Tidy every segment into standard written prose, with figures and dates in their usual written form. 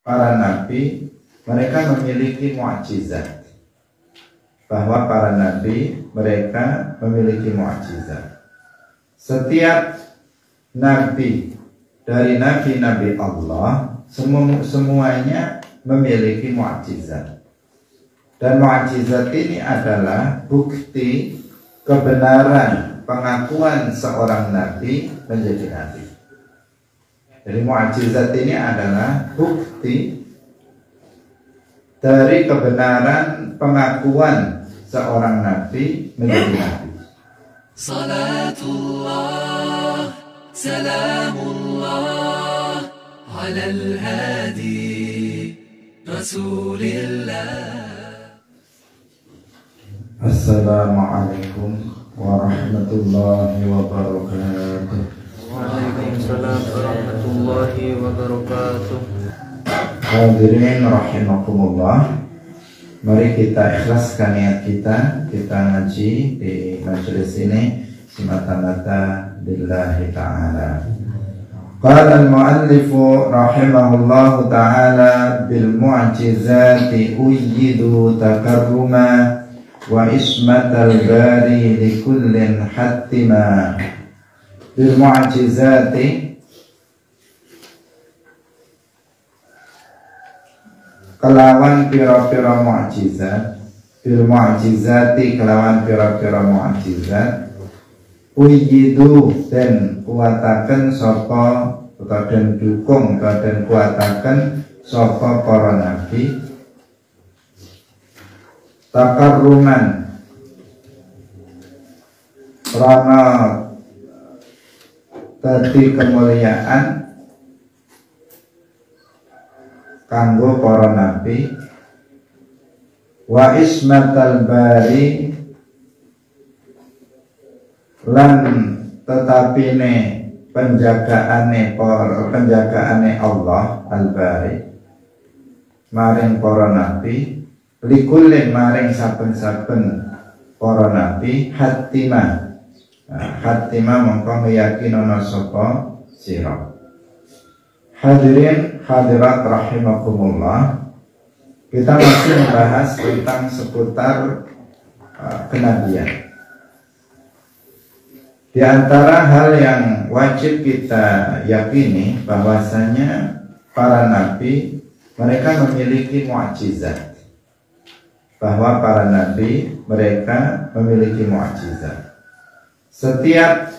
para nabi mereka memiliki mukjizat. Bahwa para nabi mereka memiliki mukjizat. Setiap nabi dari nabi-nabi Allah semuanya memiliki mukjizat. Dan mukjizat ini adalah bukti kebenaran pengakuan seorang nabi menjadi nabi. Jadi mukjizat ini adalah bukti dari kebenaran pengakuan seorang nabi menjadi nabi. Salatullah, salamullah, ala al-hadi, Rasulillah. Assalamualaikum warahmatullahi wabarakatuh. Waalaikumsalam warahmatullahi wabarakatuh. Hadirin rahimakumullah. Mari kita ikhlaskan niat kita ngaji di majelis ini semata-mata lillahi ta'ala. Qala al-muallifu rahimahullahu ta'ala bil mu'jizati uyyidu takarruma wa ismatal bari li kullin hattima. Bil mu'jizati kelawan pira-pira mukjizat, bil mu'jizati kelawan pira-pira mukjizat, uyidu dan kuataken sapa utawa den dukung utawa den kuataken sapa para nabi takarruman rana dadi kemuliaan kanggo para nabi wa ismatal bari lan tetapine penjagaane Allah al-bari maring para nabi likulin maring saben-saben para nabi hatimah. Hatimah mongko ngeyakinono sapa sira. Hadirin hadirat rahimakumullah. Kita masih membahas tentang seputar kenabian. Di antara hal yang wajib kita yakini bahwasanya para nabi mereka memiliki mukjizat. Bahwa para nabi mereka memiliki mukjizat. Setiap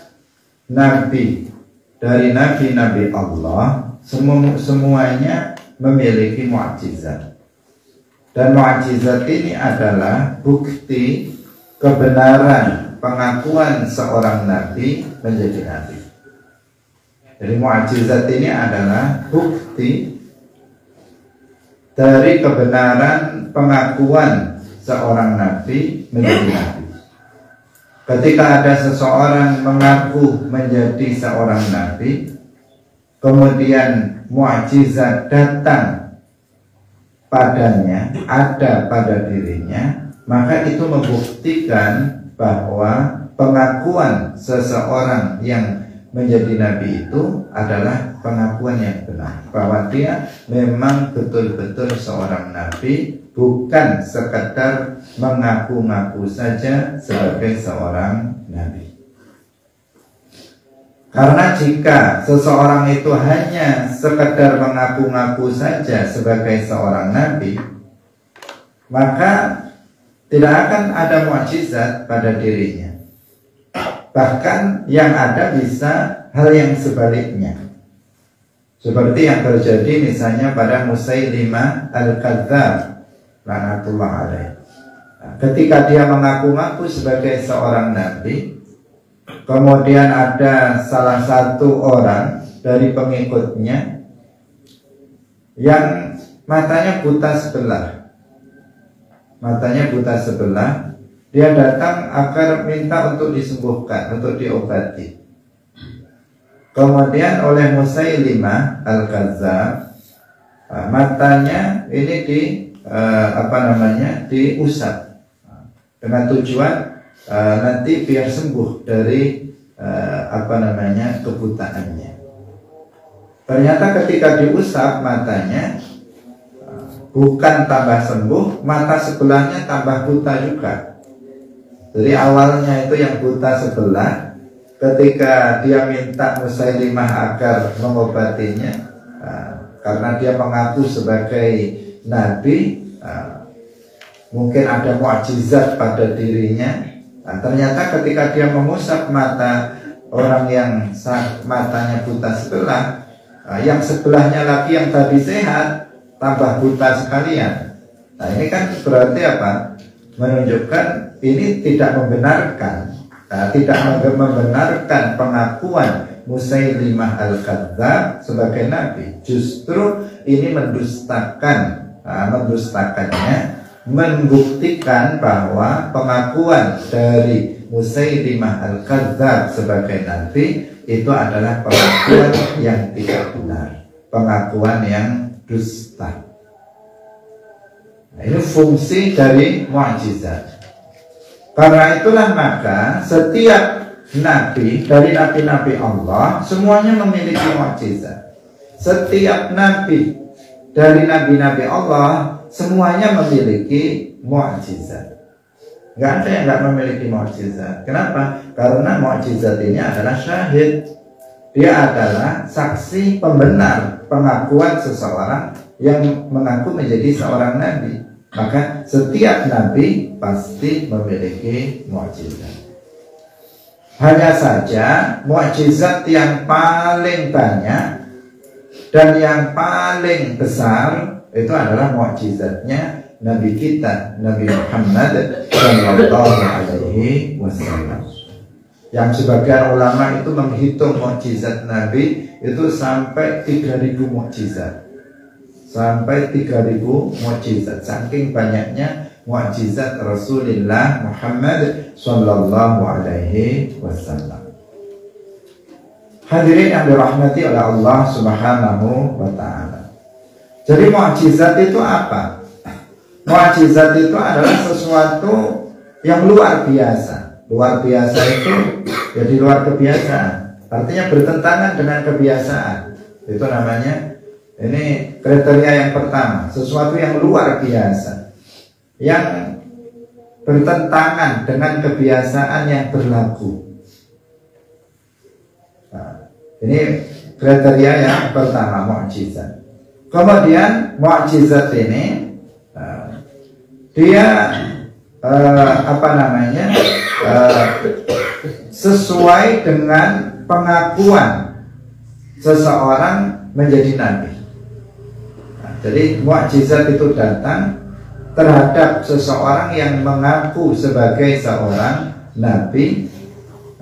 nabi dari nabi-nabi Allah semuanya memiliki mukjizat. Dan mukjizat ini adalah bukti kebenaran pengakuan seorang nabi menjadi nabi. Jadi mukjizat ini adalah bukti dari kebenaran pengakuan seorang nabi menjadi nabi. Ketika ada seseorang mengaku menjadi seorang nabi, kemudian mukjizat datang padanya, ada pada dirinya, maka itu membuktikan bahwa pengakuan seseorang yang menjadi nabi itu adalah pengakuan yang benar, bahwa dia memang betul-betul seorang nabi, bukan sekedar mengaku-ngaku saja sebagai seorang nabi. Karena jika seseorang itu hanya sekedar mengaku-ngaku saja sebagai seorang nabi, maka tidak akan ada mukjizat pada dirinya. Bahkan yang ada bisa hal yang sebaliknya. Seperti yang terjadi misalnya pada Musailimah al-Kadzdzab laknatullah alaih. Ketika dia mengaku-ngaku sebagai seorang nabi, kemudian ada salah satu orang dari pengikutnya yang matanya buta sebelah. Matanya buta sebelah, dia datang agar minta untuk disembuhkan, untuk diobati. Kemudian oleh Musailimah al-Kadzdzab, matanya ini diusap dengan tujuan nanti biar sembuh dari kebutaannya. Ternyata ketika diusap matanya, bukan tambah sembuh, mata sebelahnya tambah buta juga. Jadi awalnya itu yang buta sebelah, ketika dia minta Musailimah agar mengobatinya, karena dia mengaku sebagai nabi, mungkin ada mukjizat pada dirinya. Ternyata ketika dia mengusap mata orang yang matanya buta sebelah, yang sebelahnya lagi yang tadi sehat tambah buta sekalian. Nah ini kan berarti apa? Menunjukkan ini tidak membenarkan, tidak membenarkan pengakuan Musailimah al-Kadzdzab sebagai nabi. Justru ini mendustakannya, membuktikan bahwa pengakuan dari Musailimah al-Kadzdzab sebagai nabi itu adalah pengakuan yang tidak benar, pengakuan yang dusta. Nah, ini fungsi dari mukjizat. Karena itulah maka setiap nabi dari nabi-nabi Allah semuanya memiliki mukjizat. Setiap nabi dari nabi-nabi Allah semuanya memiliki mukjizat. Nggak ada yang nggak memiliki mukjizat. Kenapa? Karena mukjizat ini adalah syahid. Dia adalah saksi pembenar pengakuan seseorang yang mengaku menjadi seorang nabi. Maka setiap nabi pasti memiliki mukjizat. Hanya saja mukjizat yang paling banyak dan yang paling besar itu adalah mukjizatnya Nabi kita, Nabi Muhammad Sallallahu Alaihi Wasallam. Yang sebagian ulama itu menghitung mukjizat Nabi itu sampai 3.000 mukjizat. Sampai 3.000 mukjizat. Saking banyaknya mukjizat Rasulullah Muhammad Sallallahu Alaihi Wasallam. Hadirin yang dirahmati oleh Allah Subhanahu wa Ta'ala. Jadi mukjizat itu apa? Mukjizat itu adalah sesuatu yang luar biasa. Luar biasa itu jadi luar kebiasaan. Artinya bertentangan dengan kebiasaan. Itu namanya, ini kriteria yang pertama, sesuatu yang luar biasa, yang bertentangan dengan kebiasaan yang berlaku. Nah, ini kriteria yang pertama, mukjizat. Kemudian mukjizat ini dia sesuai dengan pengakuan seseorang menjadi nabi. Nah, jadi mukjizat itu datang terhadap seseorang yang mengaku sebagai seorang nabi.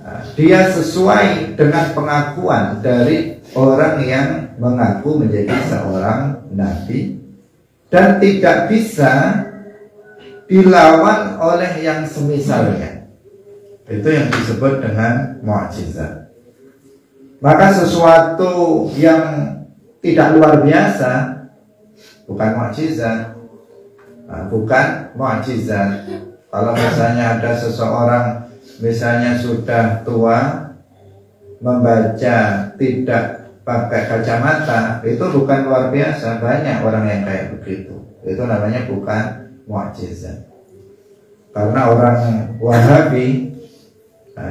Nah, dia sesuai dengan pengakuan dari orang yang mengaku menjadi seorang nabi dan tidak bisa dilawan oleh yang semisalnya. Itu yang disebut dengan mukjizat. Maka sesuatu yang tidak luar biasa bukan mukjizat. Bukan mukjizat. Kalau misalnya ada seseorang misalnya sudah tua, membaca tidak pakai kacamata, itu bukan luar biasa. Banyak orang yang kayak begitu. Itu namanya bukan mukjizat. Karena orang Wahabi,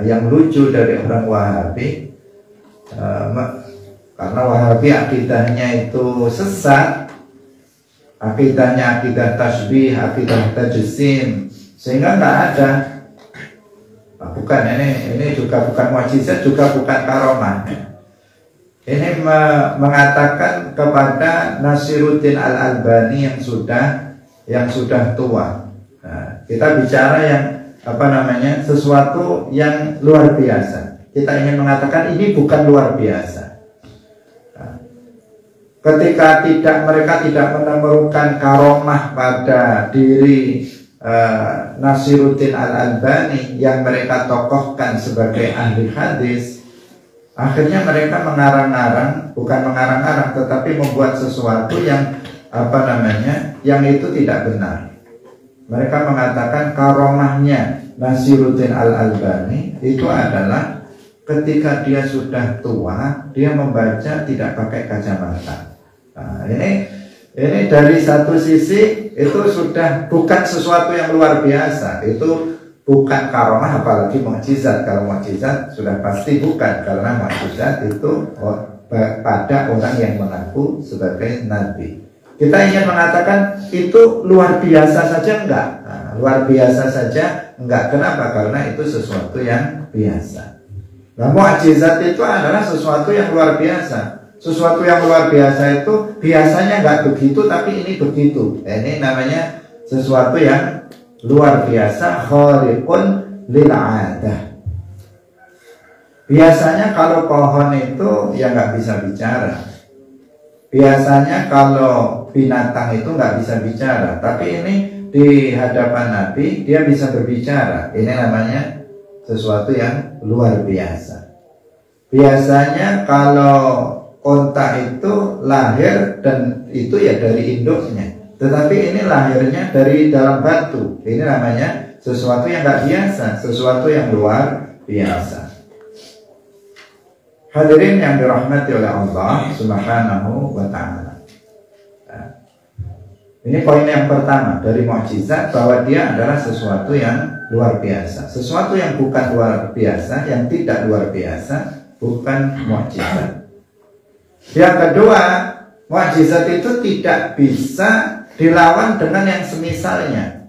yang lucu dari orang Wahabi, karena Wahabi akidahnya itu sesat, akidahnya akidah tasbih, akidah tajsim, sehingga nggak ada. Bukan, ini juga bukan mukjizat, juga bukan karomah. Ini mengatakan kepada Nasiruddin Al-Albani yang sudah tua. Nah, kita bicara yang sesuatu yang luar biasa. Kita ingin mengatakan ini bukan luar biasa. Nah, ketika mereka tidak menemukan karomah pada diri Nasiruddin Al-Albani yang mereka tokohkan sebagai ahli hadis, akhirnya mereka mengarang-arang, bukan mengarang-arang, tetapi membuat sesuatu yang yang itu tidak benar. Mereka mengatakan karomahnya Nasiruddin Al-Albani itu adalah ketika dia sudah tua, dia membaca tidak pakai kacamata. Nah, Ini dari satu sisi itu sudah bukan sesuatu yang luar biasa, itu bukan karomah apalagi mukjizat. Kalau mukjizat sudah pasti bukan, karena mukjizat itu pada orang yang mengaku sebagai nabi. Kita ingin mengatakan itu luar biasa saja enggak? Nah, luar biasa saja enggak. Kenapa? Karena itu sesuatu yang biasa. Nah, mukjizat itu adalah sesuatu yang luar biasa. Sesuatu yang luar biasa itu biasanya nggak begitu, tapi ini begitu. Ini namanya sesuatu yang luar biasa, khariqun lil 'adah. Biasanya kalau pohon itu ya nggak bisa bicara. Biasanya kalau binatang itu nggak bisa bicara, tapi ini di hadapan Nabi dia bisa berbicara. Ini namanya sesuatu yang luar biasa. Biasanya kalau onta itu lahir dan itu ya dari induknya, tetapi ini lahirnya dari dalam batu. Ini namanya sesuatu yang nggak biasa, sesuatu yang luar biasa. Hadirin yang dirahmati oleh Allah Subhanahu wa ta'ala. Nah, ini poin yang pertama dari mukjizat, bahwa dia adalah sesuatu yang luar biasa. Sesuatu yang bukan luar biasa, yang tidak luar biasa, bukan mukjizat. Yang kedua, mukjizat itu tidak bisa dilawan dengan yang semisalnya.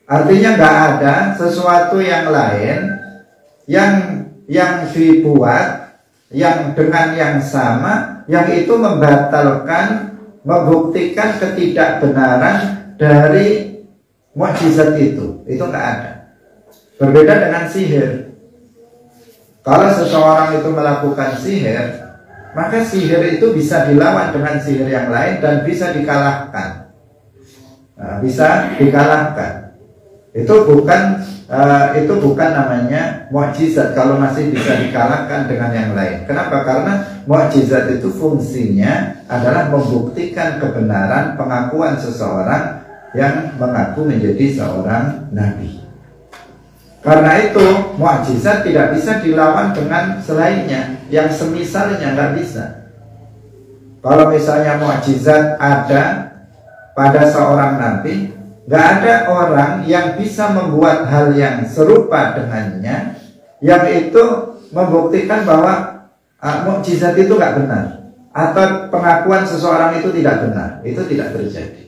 Artinya nggak ada sesuatu yang lain yang dibuat yang dengan yang sama, yang itu membatalkan, membuktikan ketidakbenaran dari mukjizat itu. Itu nggak ada. Berbeda dengan sihir. Kalau seseorang itu melakukan sihir, maka sihir itu bisa dilawan dengan sihir yang lain dan bisa dikalahkan. Nah, bisa dikalahkan. Itu bukan namanya mukjizat kalau masih bisa dikalahkan dengan yang lain. Kenapa? Karena mukjizat itu fungsinya adalah membuktikan kebenaran pengakuan seseorang yang mengaku menjadi seorang nabi. Karena itu mukjizat tidak bisa dilawan dengan selainnya, yang semisalnya nggak bisa. Kalau misalnya mukjizat ada pada seorang nabi, nggak ada orang yang bisa membuat hal yang serupa dengannya, yang itu membuktikan bahwa mukjizat itu nggak benar, atau pengakuan seseorang itu tidak benar. Itu tidak terjadi,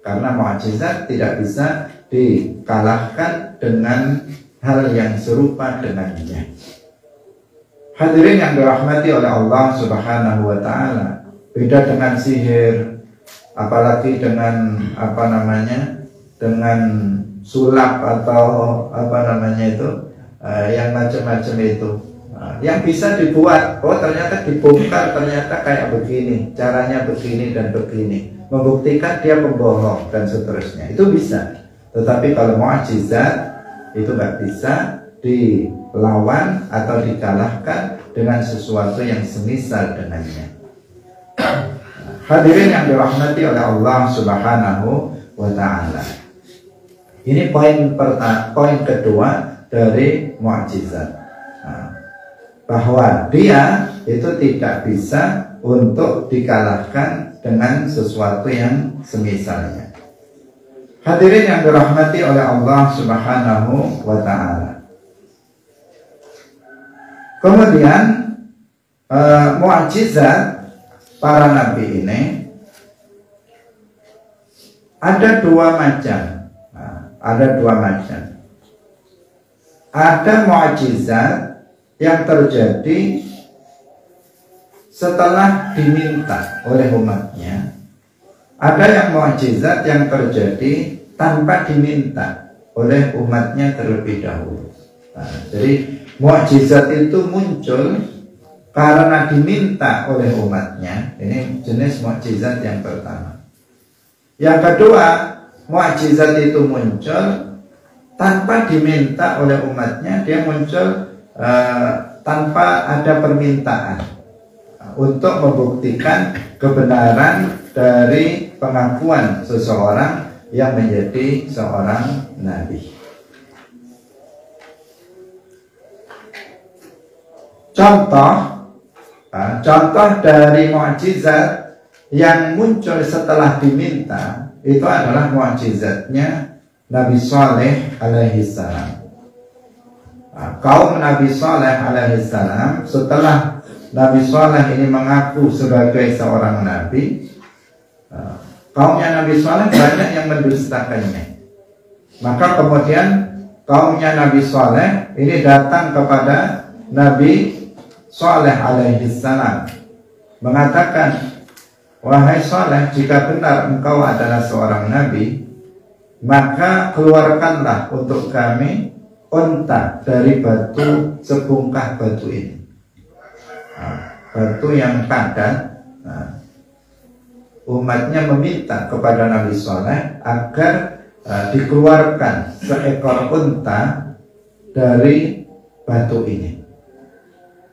karena mukjizat tidak bisa dikalahkan dengan hal yang serupa dengannya. Hadirin yang dirahmati oleh Allah Subhanahu wa ta'ala, beda dengan sihir, apalagi dengan dengan sulap atau yang macam-macam itu, yang bisa dibuat. Oh, ternyata dibongkar, ternyata kayak begini, caranya begini dan begini, membuktikan dia pembohong dan seterusnya. Itu bisa. Tetapi kalau mukjizat itu nggak bisa dilawan atau dikalahkan dengan sesuatu yang semisal dengannya. Hadirin yang dirahmati oleh Allah Subhanahu wa ta'ala. Ini poin kedua dari mukjizat. Bahwa dia itu tidak bisa untuk dikalahkan dengan sesuatu yang semisalnya. Hadirin yang dirahmati oleh Allah Subhanahu wa ta'ala. Kemudian mukjizat para nabi ini ada dua macam. Ada dua macam. Ada mukjizat yang terjadi setelah diminta oleh umatnya. Ada yang mukjizat yang terjadi tanpa diminta oleh umatnya terlebih dahulu. Jadi mukjizat itu muncul karena diminta oleh umatnya. Ini jenis mukjizat yang pertama. Yang kedua, mukjizat itu muncul tanpa diminta oleh umatnya. Dia muncul tanpa ada permintaan, untuk membuktikan kebenaran dari pengakuan seseorang yang menjadi seorang nabi. Contoh dari mukjizat yang muncul setelah diminta itu adalah mukjizatnya Nabi Saleh alaihi salam. Kaum Nabi Saleh alaihi salam, setelah Nabi Saleh ini mengaku sebagai seorang nabi, kaumnya Nabi Saleh banyak yang mendustakannya. Maka kemudian kaumnya Nabi Saleh ini datang kepada Nabi Saleh alaihi salam mengatakan, wahai Saleh, jika benar engkau adalah seorang nabi, maka keluarkanlah untuk kami unta dari batu sebungkah batu ini. Batu yang padat. Umatnya meminta kepada Nabi Saleh agar dikeluarkan seekor unta dari batu ini.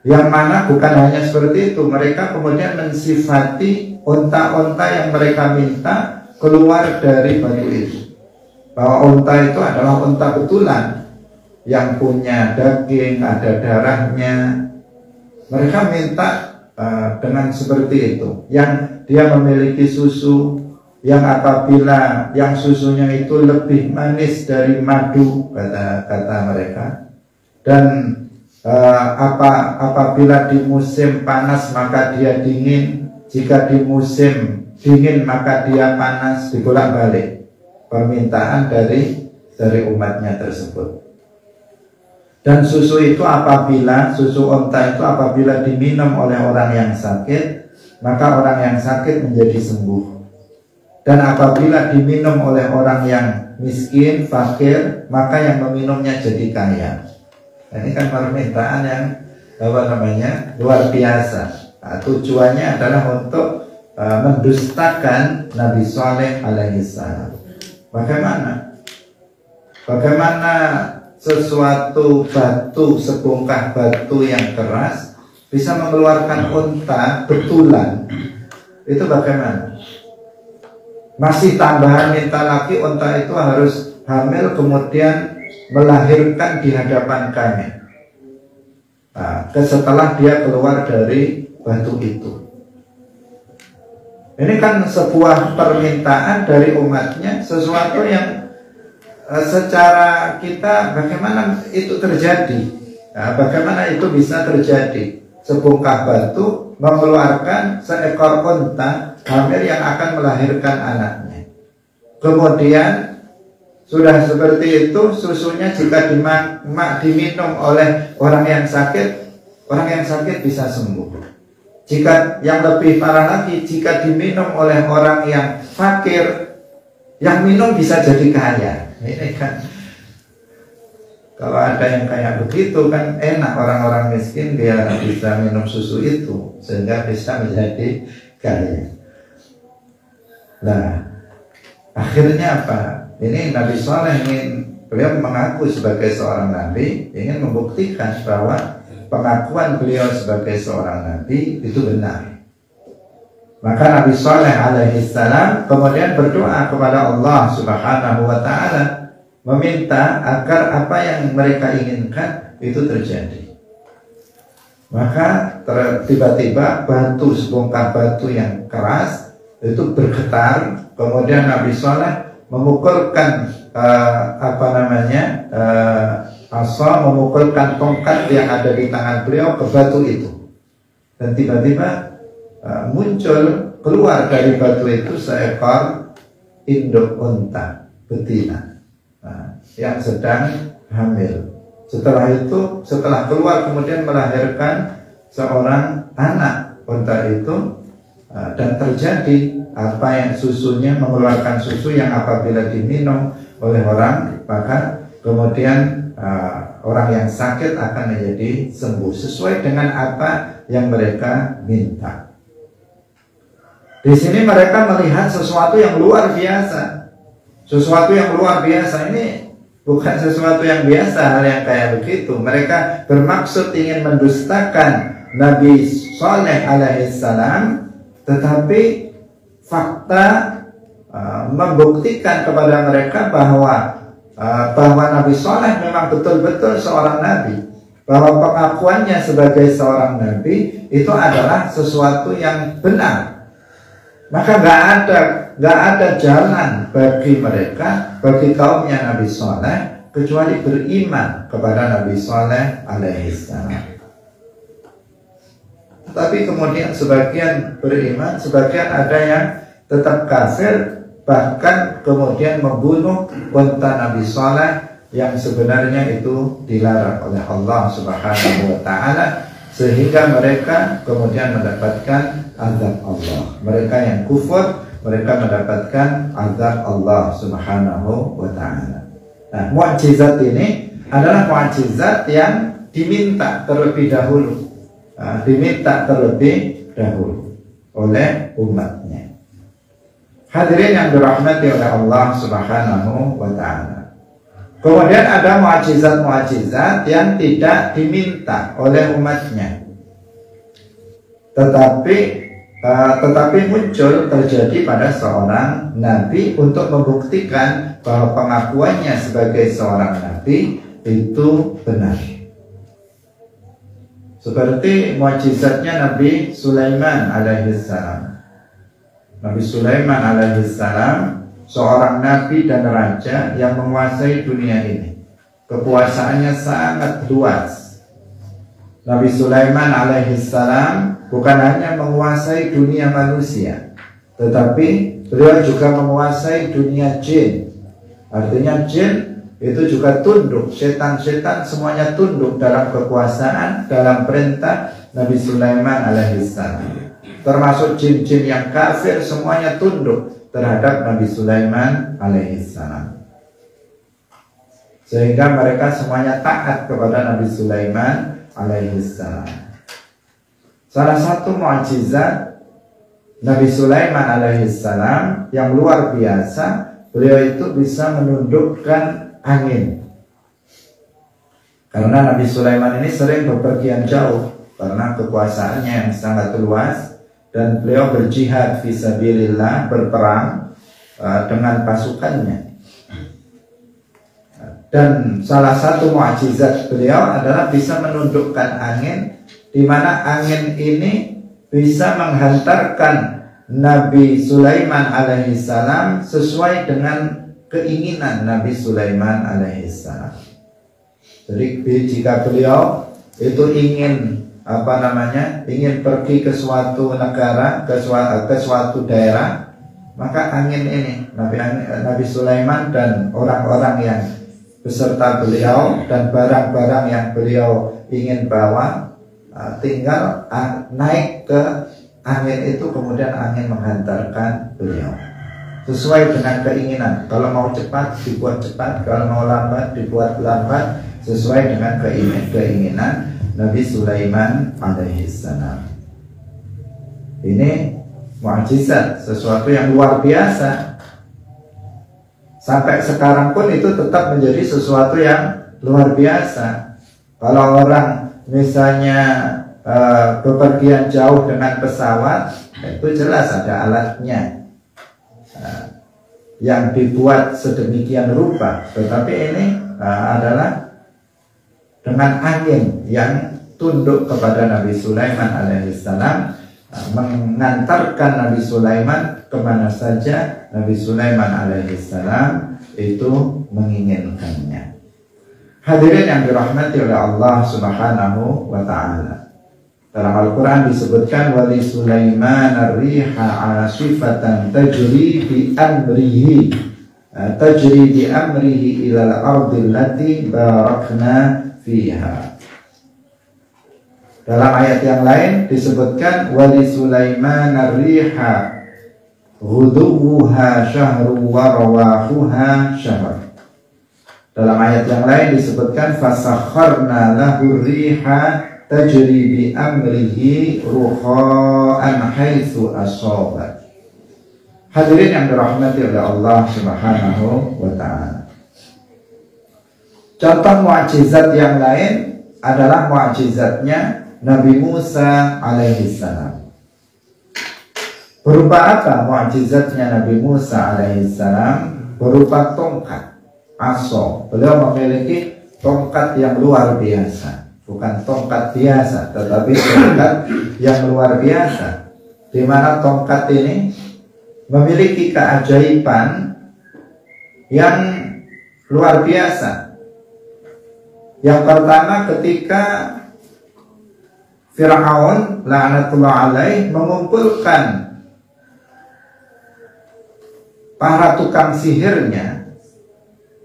Yang mana bukan hanya seperti itu, mereka kemudian mensifati unta-unta yang mereka minta keluar dari batu itu, bahwa unta itu adalah unta betulan yang punya daging, ada darahnya. Mereka minta dengan seperti itu, yang dia memiliki susu, yang apabila yang susunya itu lebih manis dari madu, kata mereka. Dan apabila di musim panas maka dia dingin, jika di musim dingin maka dia panas, dibolak-balik permintaan dari umatnya tersebut. Dan susu itu susu unta itu apabila diminum oleh orang yang sakit, maka orang yang sakit menjadi sembuh. Dan apabila diminum oleh orang yang miskin, fakir, maka yang meminumnya jadi kaya. Ini kan permintaan yang luar biasa. Tujuannya adalah untuk mendustakan Nabi Saleh alaihi salam. Bagaimana sesuatu batu, sebongkah batu yang keras bisa mengeluarkan unta betulan? Itu bagaimana? Masih tambahan minta lagi, unta itu harus hamil kemudian melahirkan di hadapan kami. Setelah dia keluar dari batu itu. Ini kan sebuah permintaan dari umatnya, sesuatu yang secara kita bagaimana itu terjadi, bagaimana itu bisa terjadi. Sebongkah batu mengeluarkan seekor unta hamil yang akan melahirkan anaknya. Kemudian sudah seperti itu, susunya jika diminum oleh orang yang sakit bisa sembuh. Jika yang lebih parah lagi, jika diminum oleh orang yang fakir, yang minum bisa jadi kaya. Ini kan, kalau ada yang kayak begitu kan enak, orang-orang miskin dia bisa minum susu itu sehingga bisa menjadi kaya. Nah, akhirnya apa? Ini Nabi Saleh beliau mengaku sebagai seorang nabi, ingin membuktikan bahwa pengakuan beliau sebagai seorang nabi itu benar. Maka Nabi Saleh alaihi salam kemudian berdoa kepada Allah Subhanahu wa taala, meminta agar apa yang mereka inginkan itu terjadi. Maka tiba-tiba batu, sebongkah batu yang keras itu bergetar. Kemudian Nabi Saleh memukulkan memukulkan tongkat yang ada di tangan beliau ke batu itu, dan tiba-tiba muncul keluar dari batu itu seekor induk unta betina yang sedang hamil. Setelah keluar kemudian melahirkan seorang anak unta itu, dan terjadi apa yang susunya mengeluarkan susu yang apabila diminum oleh orang maka kemudian orang yang sakit akan menjadi sembuh sesuai dengan apa yang mereka minta. Di sini mereka melihat sesuatu yang luar biasa. Sesuatu yang luar biasa ini bukan sesuatu yang biasa, hal yang kayak begitu. Mereka bermaksud ingin mendustakan Nabi Saleh alaihissalam, tetapi fakta membuktikan kepada mereka bahwa Nabi Saleh memang betul-betul seorang nabi, bahwa pengakuannya sebagai seorang nabi itu adalah sesuatu yang benar. Maka nggak ada jalan bagi mereka, bagi kaumnya Nabi Saleh, kecuali beriman kepada Nabi Saleh alaihissalam. Tapi kemudian sebagian beriman, sebagian ada yang tetap kafir, bahkan kemudian membunuh unta Nabi Saleh yang sebenarnya itu dilarang oleh Allah Subhanahu wa Ta'ala, sehingga mereka kemudian mendapatkan azab Allah. Mereka yang kufur, mereka mendapatkan azab Allah Subhanahu wa Ta'ala. Nah, mukjizat ini adalah mukjizat yang diminta terlebih dahulu, oleh umatnya. Hadirin yang dirahmati oleh Allah Subhanahu wa Ta'ala. Kemudian ada mukjizat-mukjizat yang tidak diminta oleh umatnya, tetapi muncul terjadi pada seorang nabi untuk membuktikan bahwa pengakuannya sebagai seorang nabi itu benar. Seperti mukjizatnya Nabi Sulaiman alaihissalam. Nabi Sulaiman alaihissalam seorang nabi dan raja yang menguasai dunia ini. Kekuasaannya sangat luas. Nabi Sulaiman alaihissalam bukan hanya menguasai dunia manusia, tetapi beliau juga menguasai dunia jin. Artinya jin itu juga tunduk, setan-setan semuanya tunduk dalam kekuasaan, dalam perintah Nabi Sulaiman alaihissalam. Termasuk jin-jin yang kafir semuanya tunduk terhadap Nabi Sulaiman alaihissalam, sehingga mereka semuanya taat kepada Nabi Sulaiman alaihissalam. Salah satu mukjizat Nabi Sulaiman alaihissalam yang luar biasa, beliau itu bisa menundukkan angin. Karena Nabi Sulaiman ini sering bepergian jauh karena kekuasaannya yang sangat luas, dan beliau berjihad fisabilillah, berperang dengan pasukannya. Dan salah satu mukjizat beliau adalah bisa menundukkan angin, di mana angin ini bisa menghantarkan Nabi Sulaiman alaihissalam sesuai dengan keinginan Nabi Sulaiman alaihissalam. Jadi jika beliau itu ingin ingin pergi ke suatu negara, ke suatu daerah, maka angin ini Nabi Sulaiman dan orang-orang yang beserta beliau dan barang-barang yang beliau ingin bawa tinggal naik ke angin itu, kemudian angin menghantarkan beliau sesuai dengan keinginan. Kalau mau cepat dibuat cepat, kalau mau lambat dibuat lambat, sesuai dengan keinginan Nabi Sulaiman alaihissalam. Ini mukjizat, sesuatu yang luar biasa. Sampai sekarang pun itu tetap menjadi sesuatu yang luar biasa. Kalau orang misalnya bepergian jauh dengan pesawat, itu jelas ada alatnya yang dibuat sedemikian rupa. Tetapi ini adalah dengan angin yang tunduk kepada Nabi Sulaiman alaihissalam, mengantarkan Nabi Sulaiman kemana saja Nabi Sulaiman alaihissalam itu menginginkannya. Hadirin yang dirahmati oleh Allah Subhanahu wa Ta'ala, dalam Al-Quran disebutkan wali Sulaiman ar-riha 'asifatan tajri bi amrihi ilal ardi allati barakna fiha. Dalam ayat yang lain disebutkan wali Sulaiman ar-riha ghuduwuha syahru wa rawahuha syahr. Dalam ayat yang lain disebutkan fasakharna lahu riha tajri bi amrihi ruha'an haitsu asabat. Hadirin yang dirahmati oleh Allah Subhanahu wa Ta'ala. Contoh mukjizat yang lain adalah mukjizatnya Nabi Musa alaihissalam. Berupa apa mukjizatnya Nabi Musa alaihissalam? Berupa tongkat, aso. Beliau memiliki tongkat yang luar biasa. Bukan tongkat biasa, tetapi tongkat yang luar biasa, di mana tongkat ini memiliki keajaiban yang luar biasa. Yang pertama, ketika Fir'aun la'natullah alaih mengumpulkan para tukang sihirnya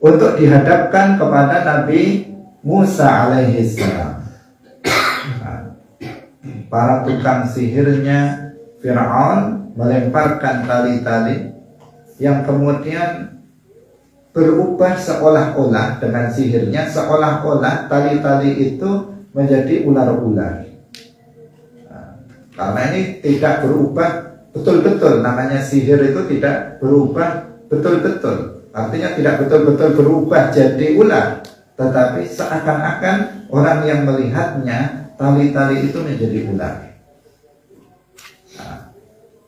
untuk dihadapkan kepada Nabi Musa alaihi salam. Para tukang sihirnya Fir'aun melemparkan tali-tali yang kemudian berubah seolah-olah dengan sihirnya, seolah-olah tali-tali itu menjadi ular-ular. Karena ini tidak berubah betul-betul, namanya sihir itu tidak berubah betul-betul. Artinya tidak betul-betul berubah jadi ular, tetapi seakan-akan orang yang melihatnya tali-tali itu menjadi ular.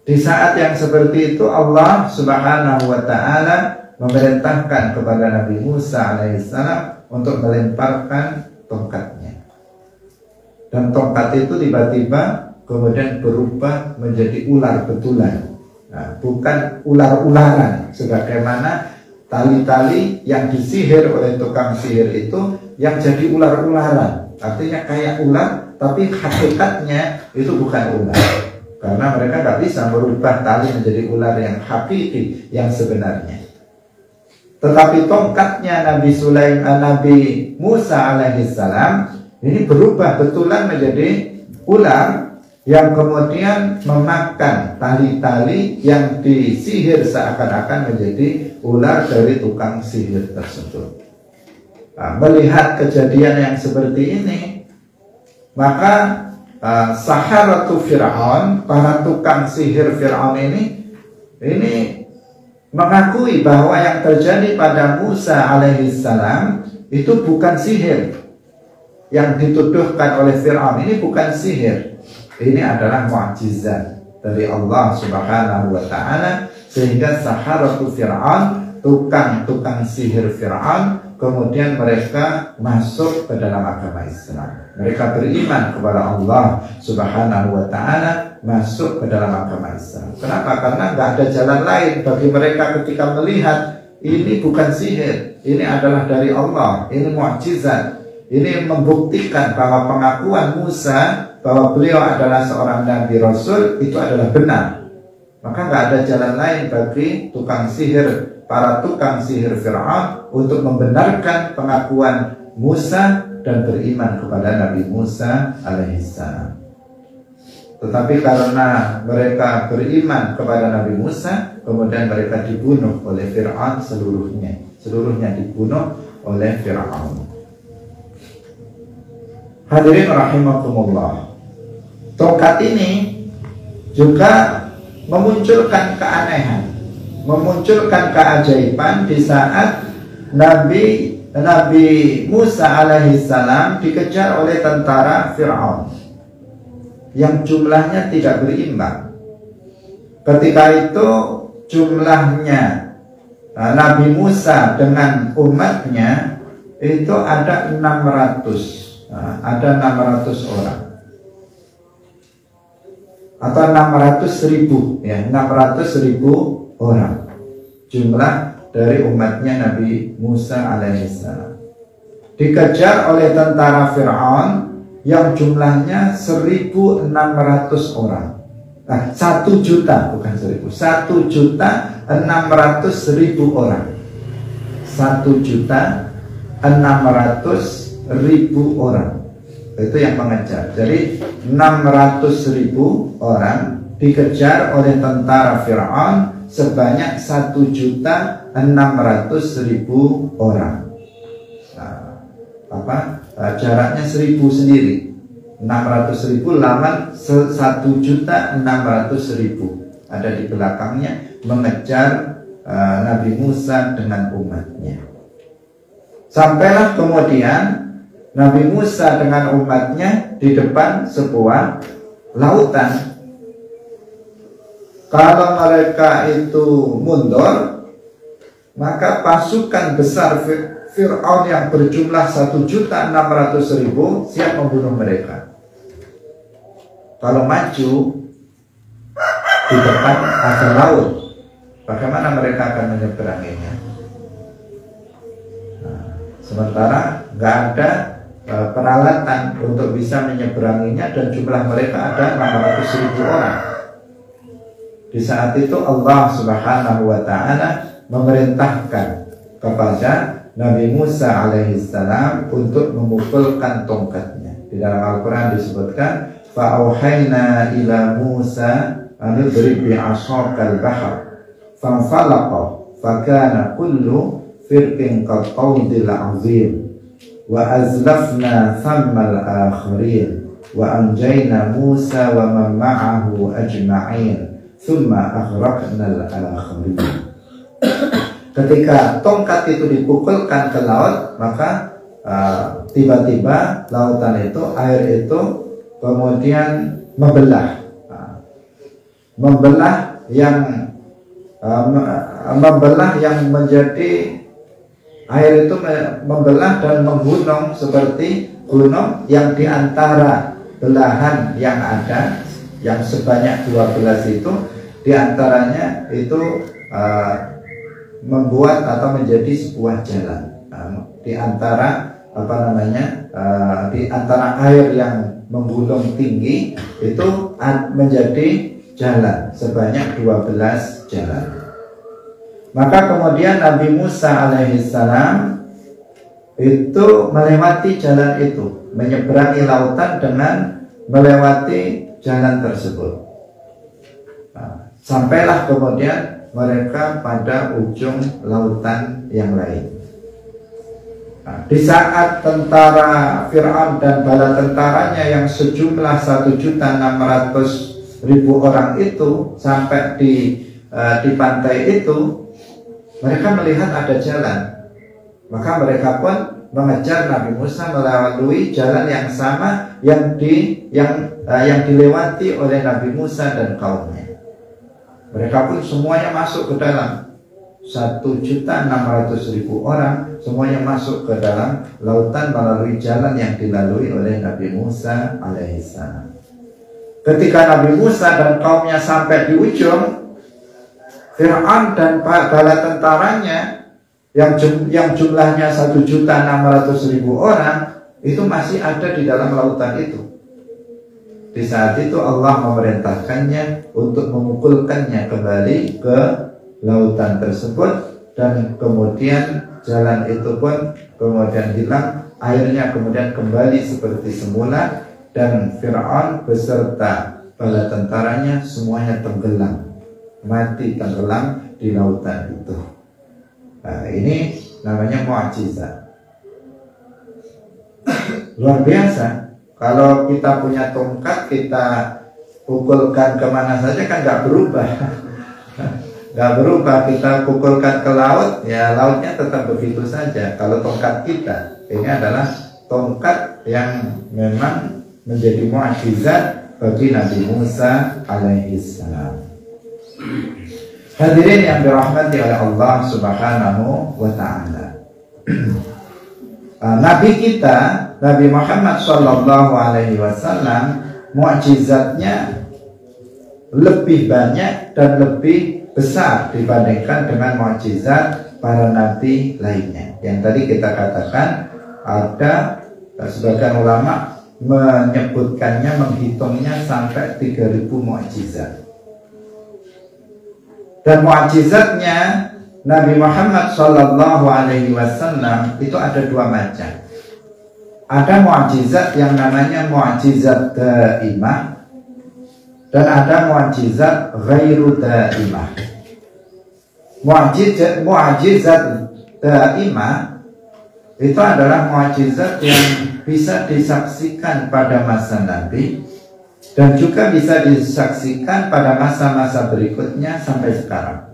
Di saat yang seperti itu Allah Subhanahu wa ta'ala memerintahkan kepada Nabi Musa alaihissalam untuk melemparkan tongkatnya. Dan tongkat itu tiba-tiba kemudian berubah menjadi ular betulan. Bukan ular-ularan sebagaimana tali-tali yang disihir oleh tukang sihir itu yang jadi ular-ularan. Artinya kayak ular, tapi hakikatnya itu bukan ular. Karena mereka tidak bisa merubah tali menjadi ular yang hakiki, yang sebenarnya. Tetapi tongkatnya Nabi Musa alaihissalam ini berubah betulan menjadi ular yang kemudian memakan tali-tali yang disihir seakan-akan menjadi ular dari tukang sihir tersebut. Melihat kejadian yang seperti ini, maka saharatu Fir'aun, para tukang sihir Fir'aun ini mengakui bahwa yang terjadi pada Musa alaihissalam itu bukan sihir. Yang dituduhkan oleh Fir'aun ini bukan sihir. Ini adalah mukjizat dari Allah Subhanahu wa ta'ala, sehingga saharatu Fir'aun, tukang sihir Fir'aun, kemudian mereka masuk ke dalam agama Islam. Mereka beriman kepada Allah Subhanahu wa ta'ala, masuk ke dalam agama Islam. Kenapa? Karena nggak ada jalan lain bagi mereka ketika melihat ini bukan sihir, ini adalah dari Allah, ini mukjizat. Ini membuktikan bahwa pengakuan Musa bahwa beliau adalah seorang Nabi Rasul itu adalah benar. Maka nggak ada jalan lain bagi para tukang sihir Fir'aun untuk membenarkan pengakuan Musa dan beriman kepada Nabi Musa alaihissalam. Tetapi karena mereka beriman kepada Nabi Musa, kemudian mereka dibunuh oleh Fir'aun seluruhnya dibunuh oleh Fir'aun. Hadirin rahimakumullah, tongkat ini juga memunculkan keanehan, memunculkan keajaiban di saat Nabi Musa alaihissalam dikejar oleh tentara Fir'aun yang jumlahnya tidak berimbang. Ketika itu jumlahnya Nabi Musa dengan umatnya itu ada 600 orang atau 600.000 ya, 600.000 orang jumlah dari umatnya Nabi Musa alaihissalam. Dikejar oleh tentara Fir'aun yang jumlahnya 1.600 orang. 1 juta, bukan 1.000, 1.600.000 orang. 1.600.000 orang itu yang mengejar. Jadi 600.000 orang dikejar oleh tentara Fir'aun sebanyak 1.600.000 orang. Jaraknya 1.000 sendiri. 600.000 lawan 1.600.000 ada di belakangnya mengejar Nabi Musa dengan umatnya. Sampailah kemudian Nabi Musa dengan umatnya di depan sebuah lautan. Kalau mereka itu mundur, maka pasukan besar Fir'aun yang berjumlah 1.600.000 siap membunuh mereka. Kalau maju, di depan ada laut, bagaimana mereka akan menyeberanginya? Nah, sementara nggak ada peralatan untuk bisa menyeberanginya dan jumlah mereka ada 600.000 orang. Di saat itu Allah Subhanahu wa Ta'ala memerintahkan kepada Nabi Musa alaihissalam untuk memukulkan tongkatnya. Di dalam Al-Quran disebutkan fa'auhayna ila Musa an idrib bi'ashakal bahr fanfalaqa fakana kullu firqin qatawdil azim wa azlafna thammal akhirin wa anjayna Musa wa man ma'ahu ajma'in thumma aghraqna al-akhirin. Ketika tongkat itu dipukulkan ke laut, maka tiba-tiba lautan itu, air itu kemudian membelah, membelah yang menjadi air itu membelah dan menggunung seperti gunung yang diantara belahan yang ada yang sebanyak 12 itu diantaranya itu membuat atau menjadi sebuah jalan di antara di antara air yang menggulung tinggi itu menjadi jalan sebanyak 12 jalan. Maka kemudian Nabi Musa alaihissalam itu melewati jalan itu, menyeberangi lautan dengan melewati jalan tersebut. Nah, sampailah kemudian mereka pada ujung lautan yang lain. Nah, di saat tentara Fir'aun dan bala tentaranya yang sejumlah 1.600.000 orang itu sampai di pantai itu, mereka melihat ada jalan, maka mereka pun mengejar Nabi Musa melalui jalan yang sama yang dilewati oleh Nabi Musa dan kaumnya. Mereka pun semuanya masuk ke dalam 1.600.000 orang, semuanya masuk ke dalam lautan melalui jalan yang dilalui oleh Nabi Musa alaihissalam. Ketika Nabi Musa dan kaumnya sampai di ujung, Fir'aun dan bala tentaranya yang jumlahnya 1.600.000 orang itu masih ada di dalam lautan itu. Di saat itu Allah memerintahkannya untuk memukulkannya kembali ke lautan tersebut, dan kemudian jalan itu pun kemudian hilang, airnya kemudian kembali seperti semula, dan Fir'aun beserta bala tentaranya semuanya tenggelam, mati tenggelam di lautan itu. Nah, ini namanya mukjizat. Luar biasa. Kalau kita punya tongkat, kita pukulkan kemana saja kan nggak berubah. Nggak berubah, kita pukulkan ke laut, ya lautnya tetap begitu saja. Kalau tongkat kita, ini adalah tongkat yang memang menjadi mukjizat bagi Nabi Musa alaihissalam. Hadirin yang dirahmati oleh Allah Subhanahu wa Ta'ala. Nabi kita, Nabi Muhammad sallallahu alaihi wasallam, mukjizatnya lebih banyak dan lebih besar dibandingkan dengan mukjizat para nabi lainnya. Yang tadi kita katakan ada sebagian ulama menyebutkannya, menghitungnya sampai 3.000 mukjizat. Dan mukjizatnya Nabi Muhammad sallallahu alaihi wasallam itu ada dua macam. Ada mukjizat yang namanya mukjizat daimah, dan ada mukjizat ghairu daimah. Mukjizat daimah itu adalah mukjizat yang bisa disaksikan pada masa Nabi dan juga bisa disaksikan pada masa-masa berikutnya sampai sekarang.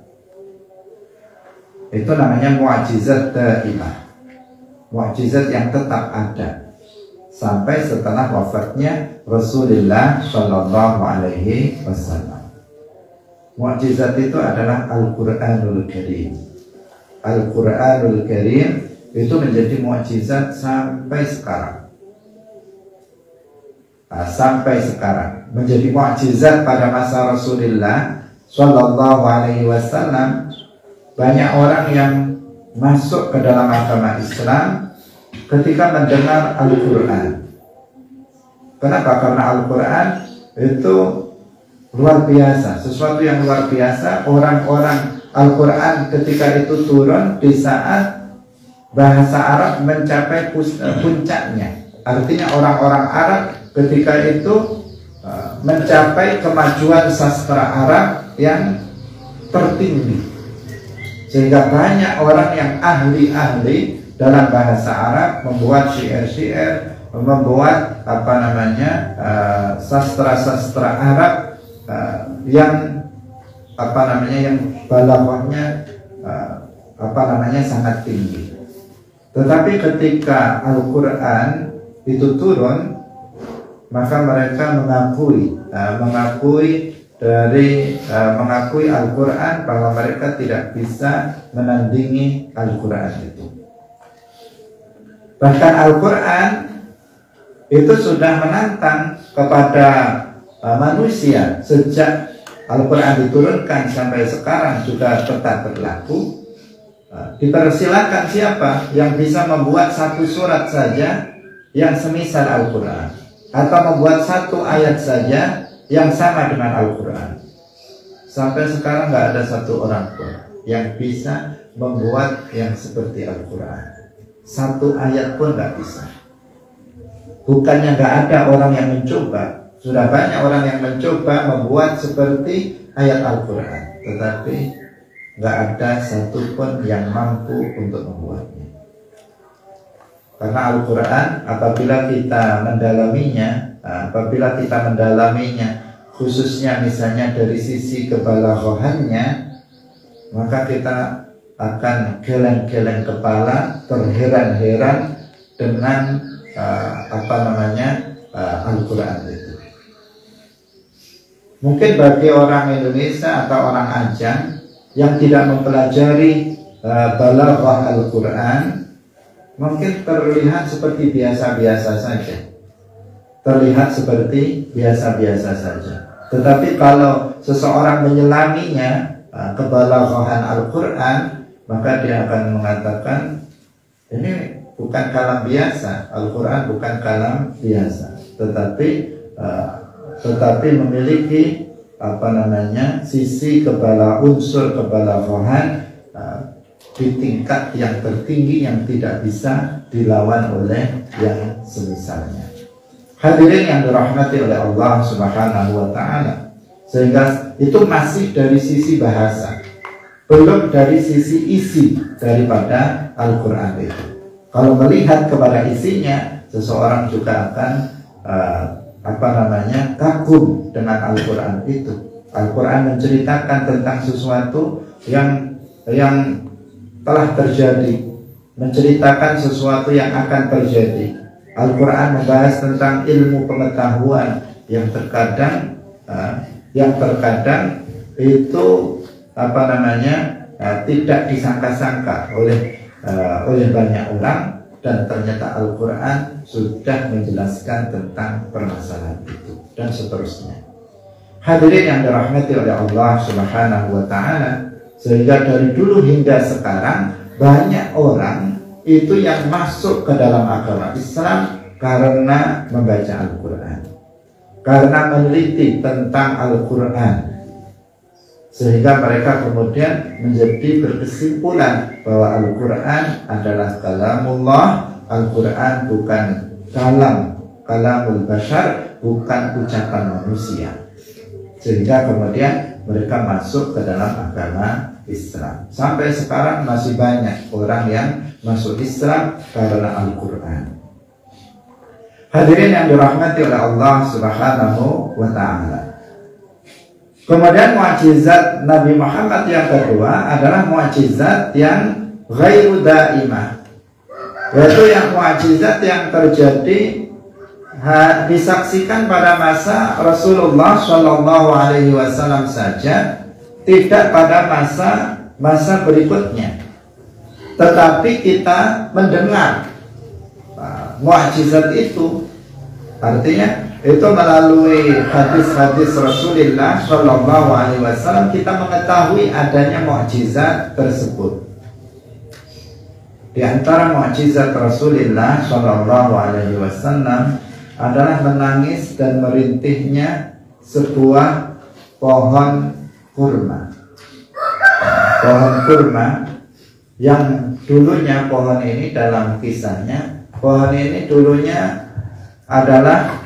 Itu namanya mukjizat daimah, mukjizat yang tetap ada sampai setelah wafatnya Rasulullah Shallallahu Alaihi Wasallam. Mukjizat itu adalah Al-Quranul Karim. Al-Quranul Karim itu menjadi mukjizat sampai sekarang. Sampai sekarang menjadi mukjizat pada masa Rasulullah Shallallahu Alaihi Wasallam, banyak orang yang masuk ke dalam agama Islam ketika mendengar Al-Quran. Kenapa? Karena Al-Quran itu luar biasa, sesuatu yang luar biasa. Orang-orang Al-Quran ketika itu turun di saat bahasa Arab mencapai puncaknya. Artinya orang-orang Arab ketika itu mencapai kemajuan sastra Arab yang tertinggi, sehingga banyak orang yang ahli-ahli dalam bahasa Arab membuat syair-syair, membuat sastra-sastra Arab yang yang balaghahnya sangat tinggi. Tetapi ketika Al-Quran itu turun, maka mereka mengakui Al-Quran bahwa mereka tidak bisa menandingi Al-Quran itu. Bahkan Al-Quran itu sudah menantang kepada manusia sejak Al-Quran diturunkan sampai sekarang juga tetap berlaku. Dipersilakan siapa yang bisa membuat satu surat saja yang semisal Al-Quran, atau membuat satu ayat saja yang sama dengan Al-Quran. Sampai sekarang nggak ada satu orang pun yang bisa membuat yang seperti Al-Quran. Satu ayat pun nggak bisa. Bukannya nggak ada orang yang mencoba, sudah banyak orang yang mencoba membuat seperti ayat Al-Quran, tetapi nggak ada satu pun yang mampu untuk membuatnya. Karena Al-Quran apabila kita mendalaminya, khususnya misalnya dari sisi kebalaghahannya, maka kita akan geleng-geleng kepala, terheran-heran dengan Al-Quran itu. Mungkin bagi orang Indonesia atau orang Ajam yang tidak mempelajari balaghah Al-Quran, mungkin terlihat seperti biasa-biasa saja. Tetapi kalau seseorang menyelaminya kebalaghahan Al-Quran, maka dia akan mengatakan ini bukan kalam biasa. Al-Quran bukan kalam biasa, tetapi memiliki sisi unsur kebalaghahan di tingkat yang tertinggi yang tidak bisa dilawan oleh yang semisalnya. Hadirin yang dirahmati oleh Allah Subhanahu wa Ta'ala, sehingga itu masih dari sisi bahasa, belum dari sisi isi daripada Al-Quran itu. Kalau melihat kepada isinya, seseorang juga akan kagum dengan Al-Quran itu. Al-Quran menceritakan tentang sesuatu yang telah terjadi, menceritakan sesuatu yang akan terjadi. Al-Quran membahas tentang ilmu pengetahuan yang terkadang itu tidak disangka-sangka oleh banyak orang, dan ternyata Al-Quran sudah menjelaskan tentang permasalahan itu dan seterusnya. Hadirin yang dirahmati oleh Allah Subhanahu wa Ta'ala, sehingga dari dulu hingga sekarang banyak orang itu yang masuk ke dalam agama Islam karena membaca Al-Quran, karena meneliti tentang Al-Quran, sehingga mereka kemudian menjadi berkesimpulan bahwa Al-Quran adalah kalamullah. Al-Quran bukan kalamul bashar, bukan ucapan manusia, sehingga kemudian mereka masuk ke dalam agama Islam. Sampai sekarang masih banyak orang yang masuk Islam karena Al-Quran. Hadirin yang dirahmati oleh Allah Subhanahu wa Ta'ala. Kemudian mukjizat Nabi Muhammad yang kedua adalah mukjizat yang ghairu daimah, yaitu yang mukjizat yang terjadi disaksikan pada masa Rasulullah Shallallahu Alaihi Wasallam saja, tidak pada masa berikutnya. Tetapi kita mendengar mukjizat itu, artinya itu melalui hadis-hadis Rasulullah Shallallahu Alaihi Wasallam kita mengetahui adanya mukjizat tersebut. Di antara mukjizat Rasulullah Shallallahu Alaihi Wasallam adalah menangis dan merintihnya sebuah pohon kurma. Pohon kurma yang dulunya pohon ini dalam kisahnya, pohon ini dulunya adalah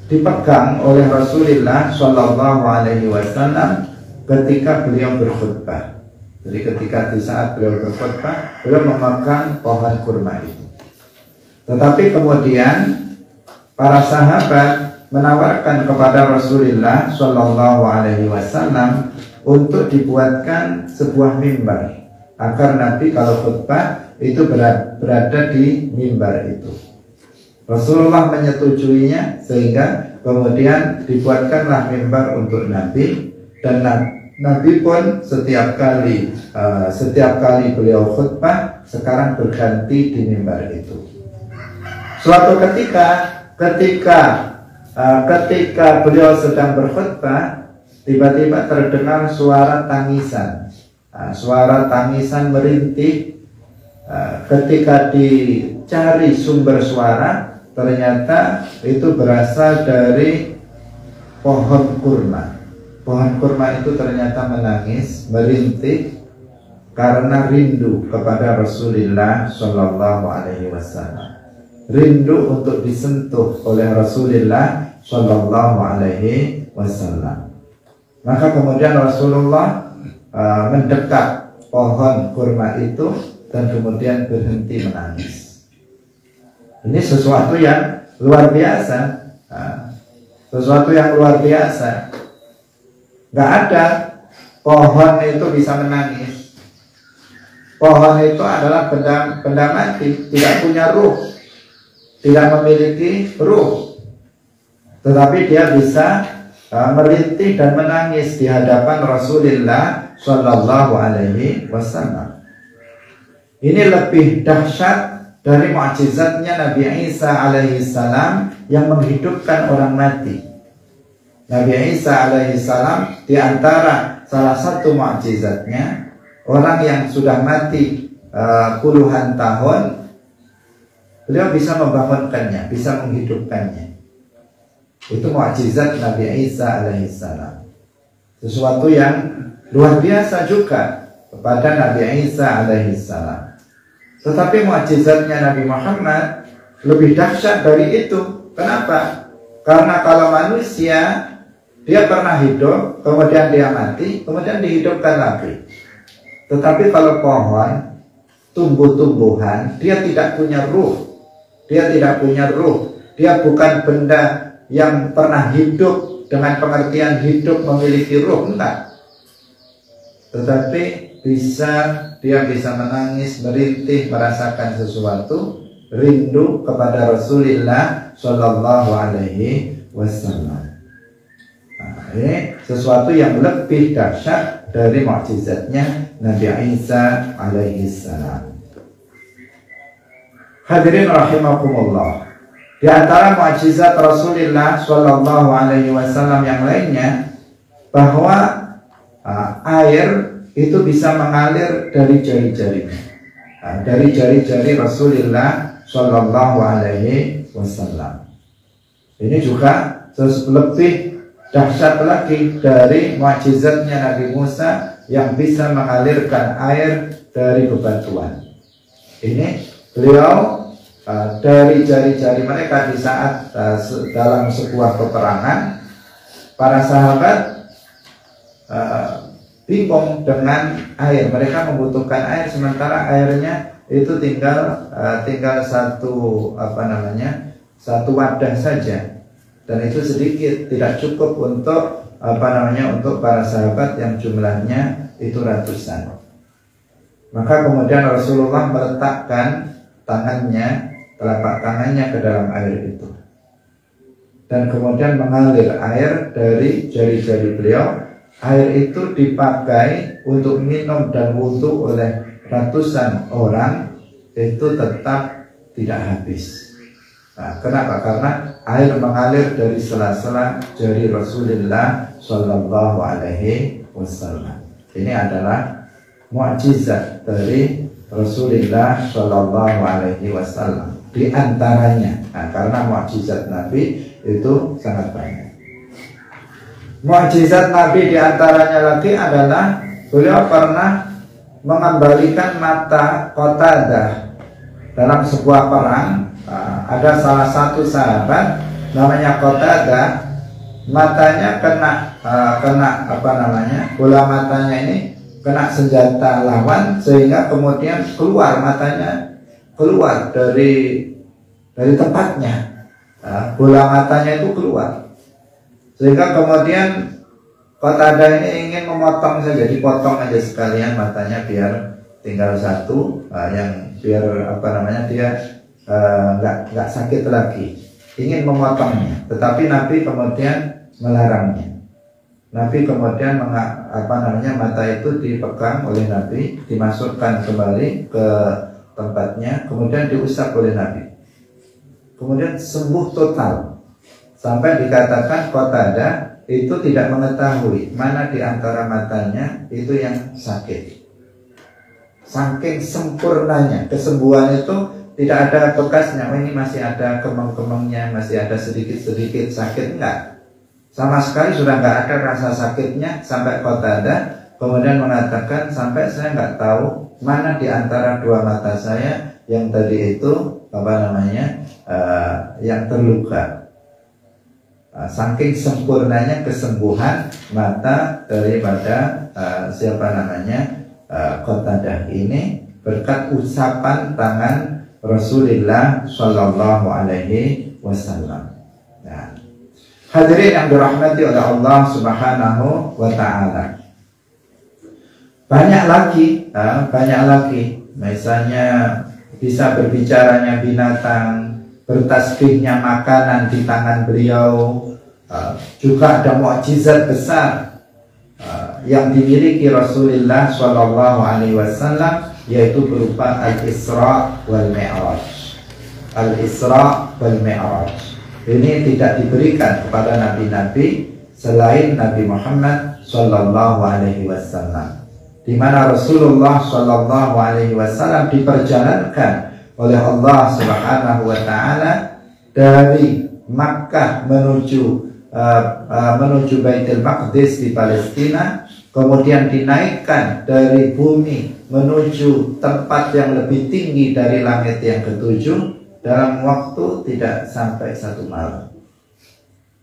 dipegang oleh Rasulullah Shallallahu Alaihi Wasallam ketika beliau berkhutbah. Jadi ketika di saat beliau berkhutbah, beliau memegang pohon kurma itu. Tetapi kemudian para sahabat menawarkan kepada Rasulullah Shallallahu Alaihi Wasallam untuk dibuatkan sebuah mimbar agar Nabi kalau khutbah itu berada di mimbar itu. Rasulullah menyetujuinya sehingga kemudian dibuatkanlah mimbar untuk Nabi, dan Nabi pun setiap kali beliau khutbah sekarang berganti di mimbar itu. Suatu ketika beliau sedang berkhutbah, tiba-tiba terdengar suara tangisan, merintih. Ketika dicari sumber suara, ternyata itu berasal dari pohon kurma. Pohon kurma itu ternyata menangis, merintih karena rindu kepada Rasulullah Shallallahu Alaihi Wasallam. Rindu untuk disentuh oleh Rasulullah Shallallahu Alaihi Wasallam. Maka kemudian Rasulullah mendekat pohon kurma itu dan kemudian berhenti menangis. Ini sesuatu yang luar biasa, sesuatu yang luar biasa. Gak ada pohon itu bisa menangis. Pohon itu adalah benda mati, tidak punya ruh, tidak memiliki ruh, tetapi dia bisa merintih dan menangis di hadapan Rasulullah Shallallahu Alaihi Wasallam. Ini lebih dahsyat dari mukjizatnya Nabi Isa alaihi salam yang menghidupkan orang mati. Nabi Isa alaihi salam di antara salah satu mukjizatnya, orang yang sudah mati puluhan tahun, beliau bisa membangunkannya, bisa menghidupkannya. Itu mukjizat Nabi Isa alaihi salam. Sesuatu yang luar biasa juga kepada Nabi Isa alaihi salam. Tetapi mukjizatnya Nabi Muhammad lebih dahsyat dari itu. Kenapa? Karena kalau manusia dia pernah hidup, kemudian dia mati, kemudian dihidupkan lagi. Tetapi kalau pohon, tumbuh-tumbuhan, dia tidak punya ruh. Dia tidak punya ruh. Dia bukan benda yang pernah hidup dengan pengertian hidup memiliki ruh, enggak. Tetapi dia bisa menangis, merintih, merasakan sesuatu, rindu kepada Rasulullah Shallallahu Alaihi Wasallam. Ini sesuatu yang lebih dahsyat dari mukjizatnya Nabi Isa alaihi salam. Hadirin rahimakumullah. Di antara mukjizat Rasulullah Shallallahu Alaihi Wasallam yang lainnya, bahwa air itu bisa mengalir dari jari-jarinya, dari jari-jari Rasulullah Shallallahu Alaihi Wasallam. Ini juga lebih dahsyat lagi dari mukjizatnya Nabi Musa yang bisa mengalirkan air dari bebatuan. Ini beliau dari jari-jari mereka di saat dalam sebuah peperangan, para sahabat bingung dengan air. Mereka membutuhkan air, sementara airnya itu tinggal satu wadah saja, dan itu sedikit, tidak cukup untuk untuk para sahabat yang jumlahnya itu ratusan. Maka kemudian Rasulullah meletakkan telapak tangannya ke dalam air itu, dan kemudian mengalir air dari jari-jari beliau. Air itu dipakai untuk minum dan wudhu oleh ratusan orang, itu tetap tidak habis. Nah, kenapa? Karena air mengalir dari sela-sela jari Rasulullah Shallallahu Alaihi Wasallam. Ini adalah mukjizat dari Rasulullah Shallallahu Alaihi Wasallam. Di antaranya, nah, karena mukjizat Nabi itu sangat banyak. Mukjizat Nabi di antaranya lagi adalah beliau pernah mengembalikan mata Qatadah dalam sebuah perang. Ada salah satu sahabat namanya Qatadah, matanya kena bola matanya ini kena senjata lawan, sehingga kemudian matanya keluar dari tempatnya. Bola matanya itu keluar, sehingga kemudian Qatadah ini ingin memotong saja, dipotong aja sekalian matanya biar tinggal satu, yang biar dia nggak sakit lagi. Ingin memotongnya, tetapi Nabi kemudian melarangnya. Nabi kemudian mata itu dipegang oleh Nabi, dimasukkan kembali ke tempatnya, kemudian diusap oleh Nabi, kemudian sembuh total. Sampai dikatakan Qatadah itu tidak mengetahui mana di antara matanya itu yang sakit. Saking sempurnanya kesembuhan itu, tidak ada bekasnya. Ini masih ada kemeng-kemengnya, masih ada sedikit-sedikit sakit, enggak. Sama sekali sudah enggak ada rasa sakitnya. Sampai Qatadah kemudian mengatakan, sampai saya enggak tahu mana di antara dua mata saya yang tadi itu yang terluka. Saking sempurnanya kesembuhan mata daripada Qatadah ini berkat usapan tangan Rasulullah Shallallahu Alaihi Wasallam. Nah, hadirin yang dirahmati oleh Allah Subhanahu Wa Taala. Banyak lagi. Misalnya bisa berbicaranya binatang, bertasbihnya makanan di tangan beliau. Juga ada mukjizat besar yang dimiliki Rasulullah Shallallahu Alaihi Wasallam, yaitu berupa Al-Isra wal Mi'raj. Al-Isra wal Mi'raj ini tidak diberikan kepada nabi-nabi selain Nabi Muhammad Shallallahu Alaihi Wasallam, di mana Rasulullah Shallallahu Alaihi Wasallam diperjalankan oleh Allah Subhanahu Wa Taala dari Makkah menuju Baitul Maqdis di Palestina, kemudian dinaikkan dari bumi menuju tempat yang lebih tinggi dari langit yang ketujuh dalam waktu tidak sampai 1 malam.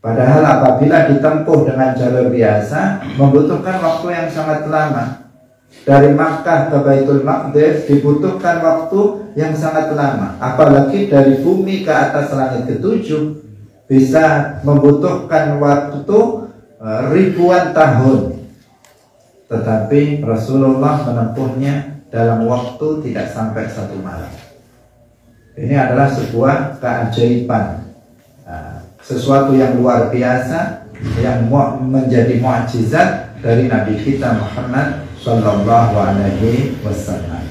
Padahal apabila ditempuh dengan jalur biasa membutuhkan waktu yang sangat lama. Dari Makkah ke Baitul Maqdis dibutuhkan waktu yang sangat lama. Apalagi dari bumi ke atas langit ketujuh bisa membutuhkan waktu ribuan tahun. Tetapi Rasulullah menempuhnya dalam waktu tidak sampai 1 malam. Ini adalah sebuah keajaiban, sesuatu yang luar biasa, yang menjadi mukjizat dari Nabi kita Muhammad Sallallahu Alaihi Wasallam.